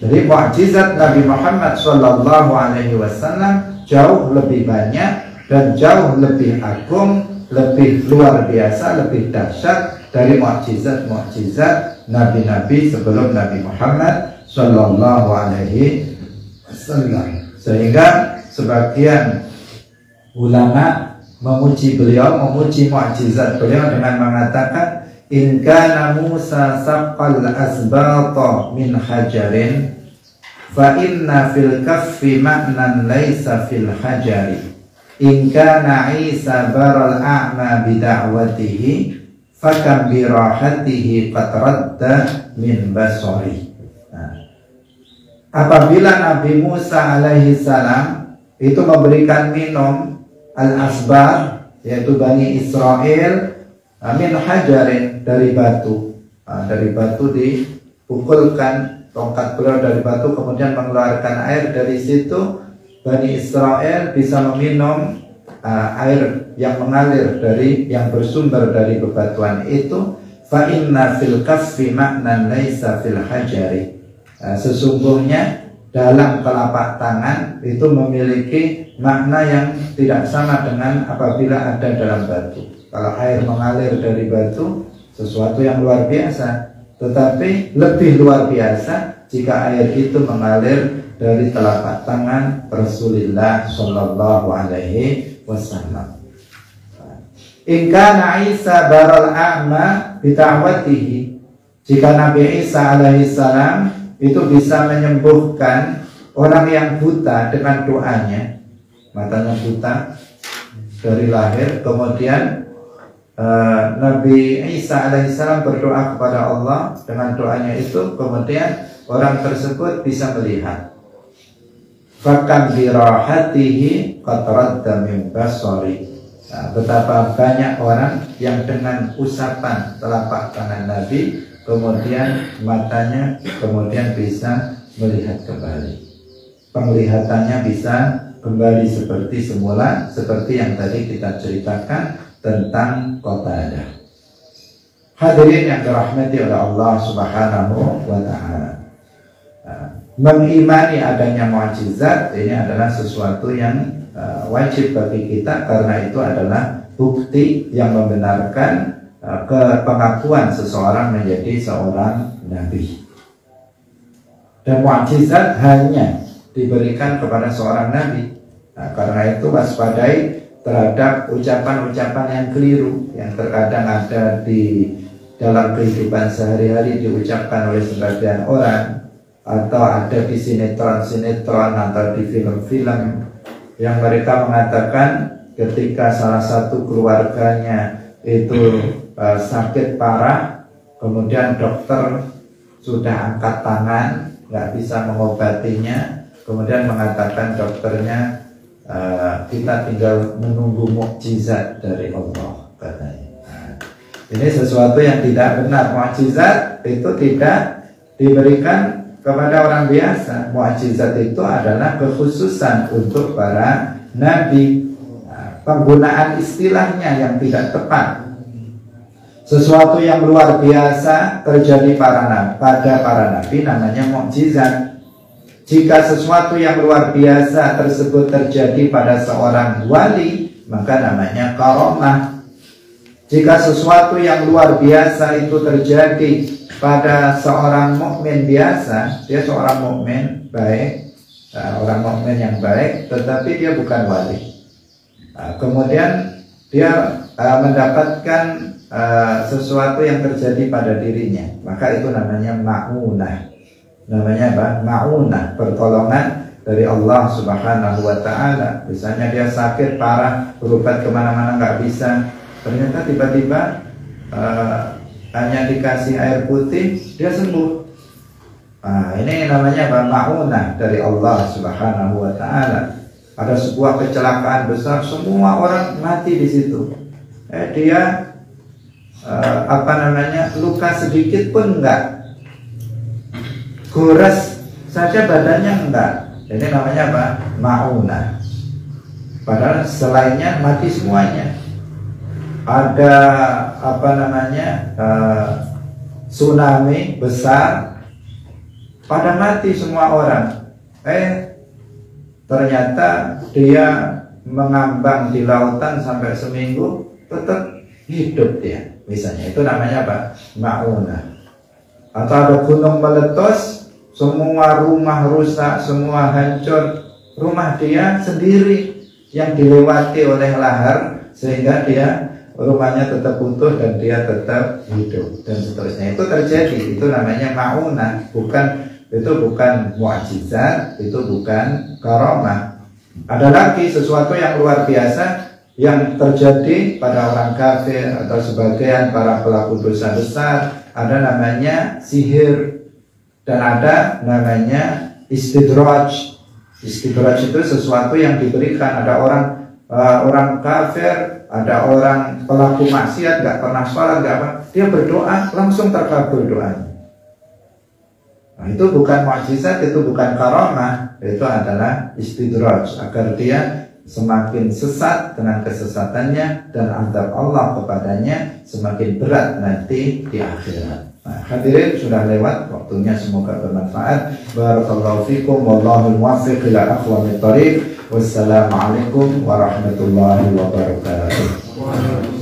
Jadi mukjizat Nabi Muhammad Sallallahu Alaihi Wasallam jauh lebih banyak dan jauh lebih agung, lebih luar biasa, lebih dahsyat dari mukjizat nabi-nabi sebelum Nabi Muhammad Sallallahu Alaihi Wasallam. Sehingga sebagian ulama memuji beliau, memuji mukjizat beliau dengan mengatakan, in kana Musa saqqal asbata min hajarin fa inna fil kaffi ma'nan laysa fil hajari. In kana Isa baral a'ma bida'watihi fakam birahatihi qad radda min basari. Apabila Nabi Musa alaihi salam itu memberikan minum al-asbar, yaitu Bani Israel, min hajarin, dari batu. Dari batu dipukulkan tongkat beliau dari batu, kemudian mengeluarkan air. Dari situ Bani Israel bisa meminum air yang mengalir yang bersumber dari bebatuan itu. Fa inna fil kaffi ma'nan laisa fil hajari. Sesungguhnya dalam telapak tangan itu memiliki makna yang tidak sama dengan apabila ada dalam batu. Kalau air mengalir dari batu, sesuatu yang luar biasa. Tetapi lebih luar biasa jika air itu mengalir dari telapak tangan Rasulullah Shallallahu Alaihi Wasallam. In kana Isa baral a'ma bita'watihi, jika Nabi Isa alaihissalam itu bisa menyembuhkan orang yang buta dengan doanya, matanya buta dari lahir, kemudian Nabi Isa alaihissalam berdoa kepada Allah, dengan doanya itu kemudian orang tersebut bisa melihat. Fakam birahatihi qatradda min basari. Nah, betapa banyak orang yang dengan usapan telapak tangan Nabi kemudian matanya kemudian bisa melihat kembali, penglihatannya bisa kembali seperti semula, seperti yang tadi kita ceritakan tentang Qatadah. Hadirin yang dirahmati oleh Allah Subhanahu wa Ta'ala, mengimani adanya mukjizat ini adalah sesuatu yang wajib bagi kita, karena itu adalah bukti yang membenarkan pengakuan seseorang menjadi seorang nabi. Dan mukjizat hanya diberikan kepada seorang nabi. Nah, karena itu waspadai terhadap ucapan-ucapan yang keliru yang terkadang ada di dalam kehidupan sehari-hari diucapkan oleh sebagian orang, atau ada di sinetron-sinetron atau di film-film yang mereka mengatakan ketika salah satu keluarganya itu sakit parah, kemudian dokter sudah angkat tangan, nggak bisa mengobatinya, kemudian mengatakan dokternya, kita tinggal menunggu mukjizat dari Allah, katanya. Nah, ini sesuatu yang tidak benar. Mukjizat itu tidak diberikan kepada orang biasa. Mukjizat itu adalah kekhususan untuk para nabi. Nah, penggunaan istilahnya yang tidak tepat. Sesuatu yang luar biasa terjadi pada para nabi namanya mukjizat. Jika sesuatu yang luar biasa tersebut terjadi pada seorang wali, maka namanya karamah. Jika sesuatu yang luar biasa itu terjadi pada seorang mukmin biasa, dia seorang mukmin baik, orang mukmin yang baik, tetapi dia bukan wali. Kemudian dia mendapatkan sesuatu yang terjadi pada dirinya, maka itu namanya ma'unah. Namanya apa? Ma'unah, pertolongan dari Allah Subhanahu wa Ta'ala. Misalnya dia sakit parah, berobat kemana-mana nggak bisa, ternyata tiba-tiba hanya dikasih air putih, dia sembuh. Nah, ini namanya apa? Ma'unah dari Allah Subhanahu wa Ta'ala. Ada sebuah kecelakaan besar, semua orang mati di situ. Dia luka sedikit pun enggak, gores saja badannya enggak. Ini namanya apa? Ma'unah. Padahal selainnya mati semuanya. Ada tsunami besar, pada mati semua orang. Ternyata dia mengambang di lautan sampai seminggu, tetap hidup dia. Misalnya itu namanya apa? Ma'unah. Atau ada gunung meletus, semua rumah rusak, semua hancur, rumah dia sendiri yang dilewati oleh lahar, sehingga dia rumahnya tetap utuh dan dia tetap hidup, dan seterusnya. Itu terjadi, itu namanya ma'unah. Itu bukan mukjizat, itu bukan karamah. Ada lagi sesuatu yang luar biasa yang terjadi pada orang kafir atau sebagian para pelaku dosa besar. Ada namanya sihir dan ada namanya istidraj. Istidraj itu sesuatu yang diberikan. Ada orang kafir, ada orang pelaku maksiat, gak pernah sholat, gak apa, dia berdoa langsung terkabul doanya. Nah, itu bukan mukjizat, itu bukan karamah, itu adalah istidraj, agar dia semakin sesat dengan kesesatannya, dan azab Allah kepadanya semakin berat nanti di akhirat. Nah, hadirin, sudah lewat waktunya, semoga bermanfaat. Barakallahu fikum, wallahu muwaffiq ila aqwamit thoriq. Wassalamualaikum warahmatullahi wabarakatuh.